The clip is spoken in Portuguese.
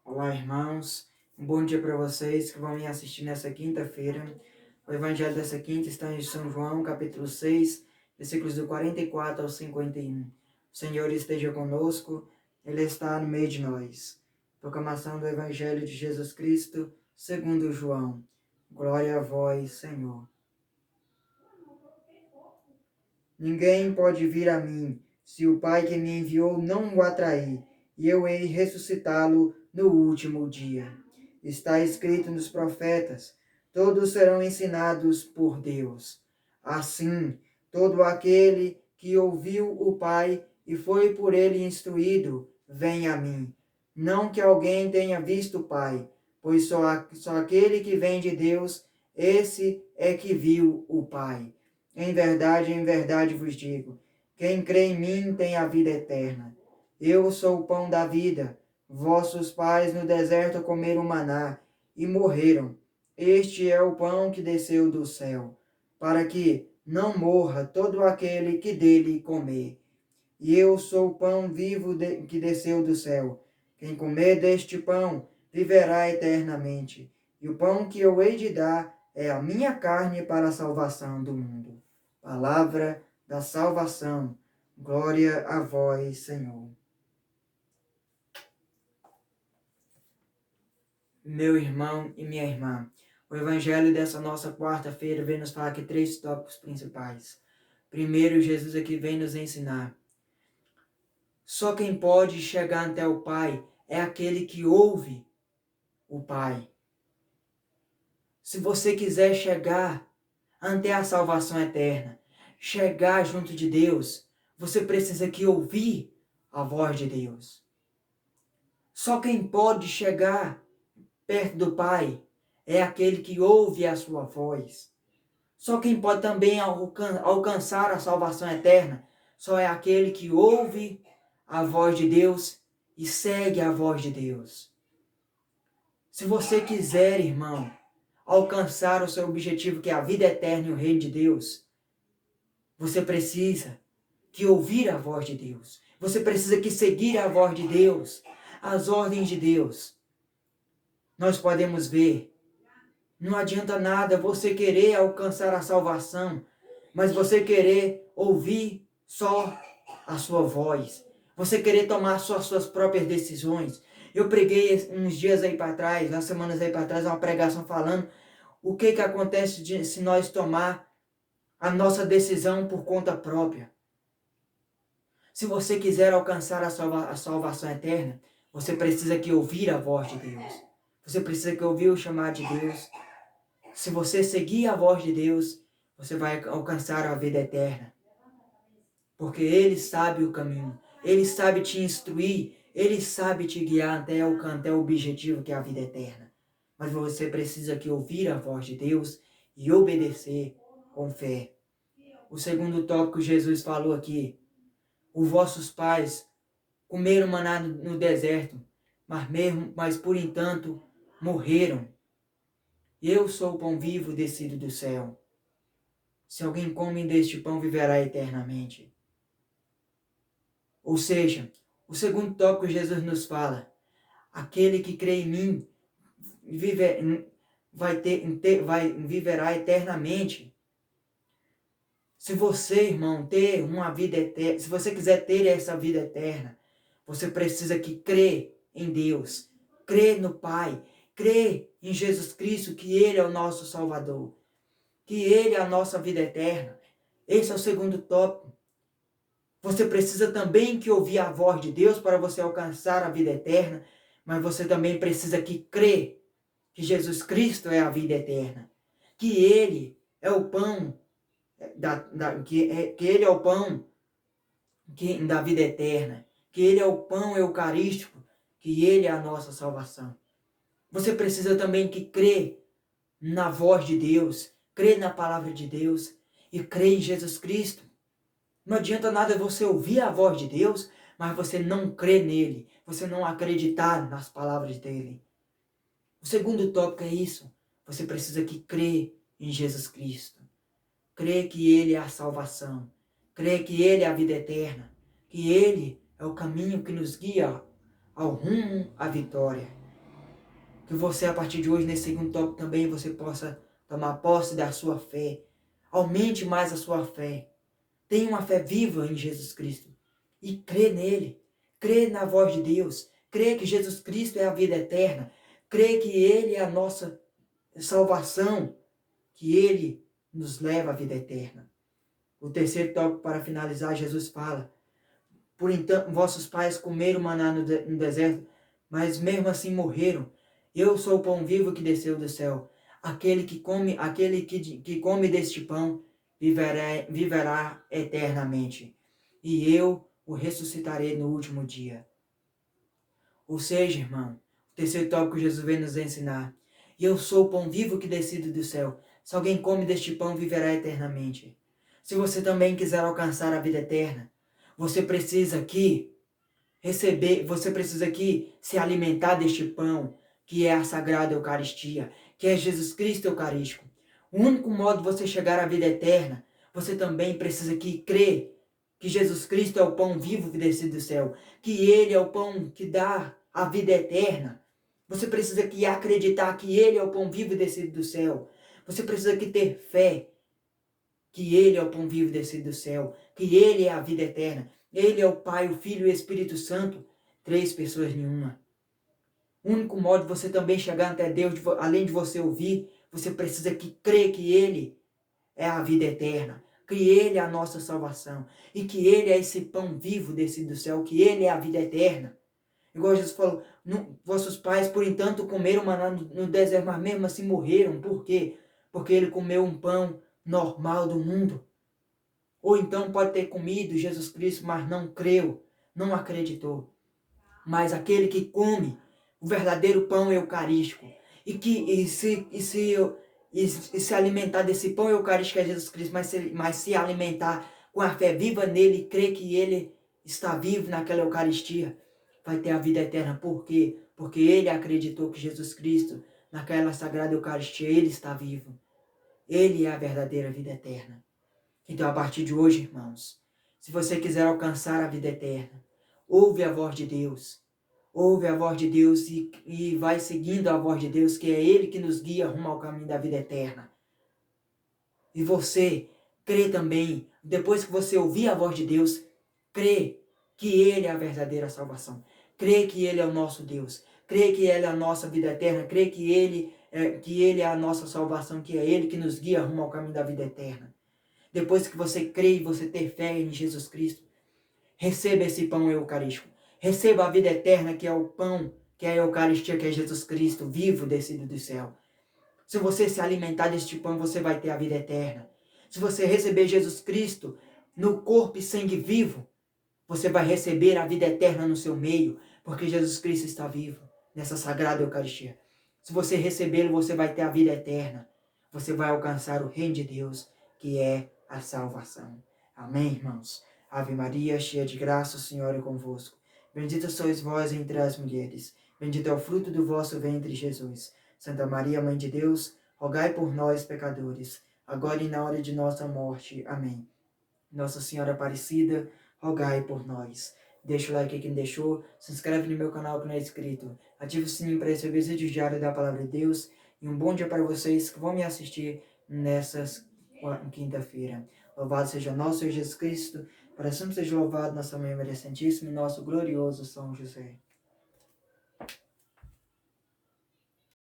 Olá, irmãos. Um bom dia para vocês que vão me assistir nessa quinta-feira. O evangelho dessa quinta está em São João, capítulo 6, versículos do 44 ao 51. O Senhor esteja conosco, Ele está no meio de nós. Proclamação do evangelho de Jesus Cristo, segundo João. Glória a vós, Senhor. Ninguém pode vir a mim, se o Pai que me enviou não o atrair, e eu hei ressuscitá-lo no último dia. Está escrito nos profetas: todos serão ensinados por Deus. Assim, todo aquele que ouviu o Pai e foi por ele instruído, vem a mim. Não que alguém tenha visto o Pai, pois só aquele que vem de Deus, esse é que viu o Pai. Em verdade vos digo, quem crê em mim tem a vida eterna. Eu sou o pão da vida. Vossos pais no deserto comeram maná e morreram. Este é o pão que desceu do céu, para que não morra todo aquele que dele comer. E eu sou o pão vivo que desceu do céu. Quem comer deste pão viverá eternamente. E o pão que eu hei de dar é a minha carne para a salvação do mundo. Palavra da salvação. Glória a vós, Senhor. Meu irmão e minha irmã, o evangelho dessa nossa quarta-feira vem nos falar aqui três tópicos principais. Primeiro, Jesus aqui vem nos ensinar. Só quem pode chegar até o Pai é aquele que ouve o Pai. Se você quiser chegar até a salvação eterna, chegar junto de Deus, você precisa que ouvir a voz de Deus. Só quem pode chegar perto do Pai é aquele que ouve a sua voz. Só quem pode também alcançar a salvação eterna só é aquele que ouve a voz de Deus e segue a voz de Deus. Se você quiser, irmão, alcançar o seu objetivo, que é a vida eterna e o reino de Deus, você precisa que ouvir a voz de Deus. Você precisa que seguir a voz de Deus, as ordens de Deus. Nós podemos ver, não adianta nada você querer alcançar a salvação, mas você querer ouvir só a sua voz. Você querer tomar só as suas próprias decisões. Eu preguei uns dias aí para trás, umas semanas aí para trás, uma pregação falando o que acontece se nós tomar a nossa decisão por conta própria. Se você quiser alcançar a salvação eterna, você precisa que ouvir a voz de Deus. Você precisa que ouvir o chamado de Deus. Se você seguir a voz de Deus, você vai alcançar a vida eterna. Porque Ele sabe o caminho. Ele sabe te instruir. Ele sabe te guiar até o objetivo, que é a vida eterna. Mas você precisa que ouvir a voz de Deus e obedecer com fé. O segundo tópico Jesus falou aqui. Os vossos pais comeram maná no deserto, mas por entanto morreram. Eu sou o pão vivo descido do céu. Se alguém come deste pão, viverá eternamente. Ou seja, o segundo tópico Jesus nos fala, aquele que crê em mim viverá eternamente. Se você, irmão, ter uma vida eterna, se você quiser ter essa vida eterna, você precisa que crer em Deus, crer no Pai, crer em Jesus Cristo, que Ele é o nosso Salvador, que Ele é a nossa vida eterna. Esse é o segundo tópico. Você precisa também que ouvir a voz de Deus para você alcançar a vida eterna, mas você também precisa que crer que Jesus Cristo é a vida eterna, que Ele é o pão que Ele é o pão da vida eterna, que Ele é o pão eucarístico, que Ele é a nossa salvação. Você precisa também que crer na voz de Deus, crer na palavra de Deus e crer em Jesus Cristo. Não adianta nada você ouvir a voz de Deus, mas você não crer nele, você não acreditar nas palavras dele. O segundo tópico é isso. Você precisa que crer em Jesus Cristo. Crer que Ele é a salvação. Crer que Ele é a vida eterna. Que Ele é o caminho que nos guia ao rumo à vitória. Que você, a partir de hoje, nesse segundo tópico também, você possa tomar posse da sua fé. Aumente mais a sua fé. Tenha uma fé viva em Jesus Cristo. E crê nele. Crê na voz de Deus. Crê que Jesus Cristo é a vida eterna. Crê que ele é a nossa salvação. Que ele nos leva à vida eterna. O terceiro tópico, para finalizar, Jesus fala: por então, vossos pais comeram maná no deserto, mas mesmo assim morreram. Eu sou o pão vivo que desceu do céu. Aquele que come deste pão viverá eternamente. E eu o ressuscitarei no último dia. Ou seja, irmão, o terceiro tópico que Jesus vem nos ensinar: eu sou o pão vivo que descido do céu. Se alguém come deste pão, viverá eternamente. Se você também quiser alcançar a vida eterna, você precisa aqui se alimentar deste pão, que é a Sagrada Eucaristia, que é Jesus Cristo Eucarístico. O único modo de você chegar à vida eterna, você também precisa aqui crer que Jesus Cristo é o pão vivo que desce do céu, que Ele é o pão que dá a vida eterna. Você precisa aqui acreditar que Ele é o pão vivo descido do céu. Você precisa aqui ter fé que Ele é o pão vivo descido do céu, que Ele é a vida eterna. Ele é o Pai, o Filho e o Espírito Santo, 3 pessoas em uma. O único modo de você também chegar até Deus, além de você ouvir, você precisa que crer que Ele é a vida eterna, que Ele é a nossa salvação, e que Ele é esse pão vivo descido do céu, que Ele é a vida eterna. Igual Jesus falou: vossos pais, por enquanto, comeram maná no deserto, mas mesmo assim morreram. Por quê? Porque ele comeu um pão normal do mundo. Ou então pode ter comido Jesus Cristo, mas não creu, não acreditou. Mas aquele que come o verdadeiro pão eucarístico e se alimentar desse pão eucarístico que é Jesus Cristo, mas se alimentar com a fé viva nele, crer que ele está vivo naquela Eucaristia, vai ter a vida eterna. Por quê? Porque ele acreditou que Jesus Cristo, naquela Sagrada Eucaristia, ele está vivo. Ele é a verdadeira vida eterna. Então, a partir de hoje, irmãos, se você quiser alcançar a vida eterna, ouve a voz de Deus. Ouve a voz de Deus e vai seguindo a voz de Deus, que é Ele que nos guia rumo ao caminho da vida eterna. E você crê também, depois que você ouvir a voz de Deus, crê que Ele é a verdadeira salvação. Crê que Ele é o nosso Deus. Crê que Ele é a nossa vida eterna. Crê que Ele é a nossa salvação, que é Ele que nos guia rumo ao caminho da vida eterna. Depois que você crê e você ter fé em Jesus Cristo, receba esse pão eucarístico. Receba a vida eterna, que é o pão, que é a Eucaristia, que é Jesus Cristo, vivo descido do céu. Se você se alimentar deste pão, você vai ter a vida eterna. Se você receber Jesus Cristo no corpo e sangue vivo, você vai receber a vida eterna no seu meio, porque Jesus Cristo está vivo nessa Sagrada Eucaristia. Se você recebê-lo, você vai ter a vida eterna. Você vai alcançar o reino de Deus, que é a salvação. Amém, irmãos? Ave Maria, cheia de graça, o Senhor é convosco. Bendita sois vós entre as mulheres. Bendito é o fruto do vosso ventre, Jesus. Santa Maria, Mãe de Deus, rogai por nós, pecadores, agora e na hora de nossa morte. Amém. Nossa Senhora Aparecida, rogai por nós. Deixa o like aí quem deixou, se inscreve no meu canal que não é inscrito, ativa o sininho para receber os vídeos diários da Palavra de Deus, e um bom dia para vocês que vão me assistir nessas quinta-feira. Louvado seja nosso Senhor Jesus Cristo, para sempre seja louvado nossa Mãe Maria Santíssima e nosso glorioso São José.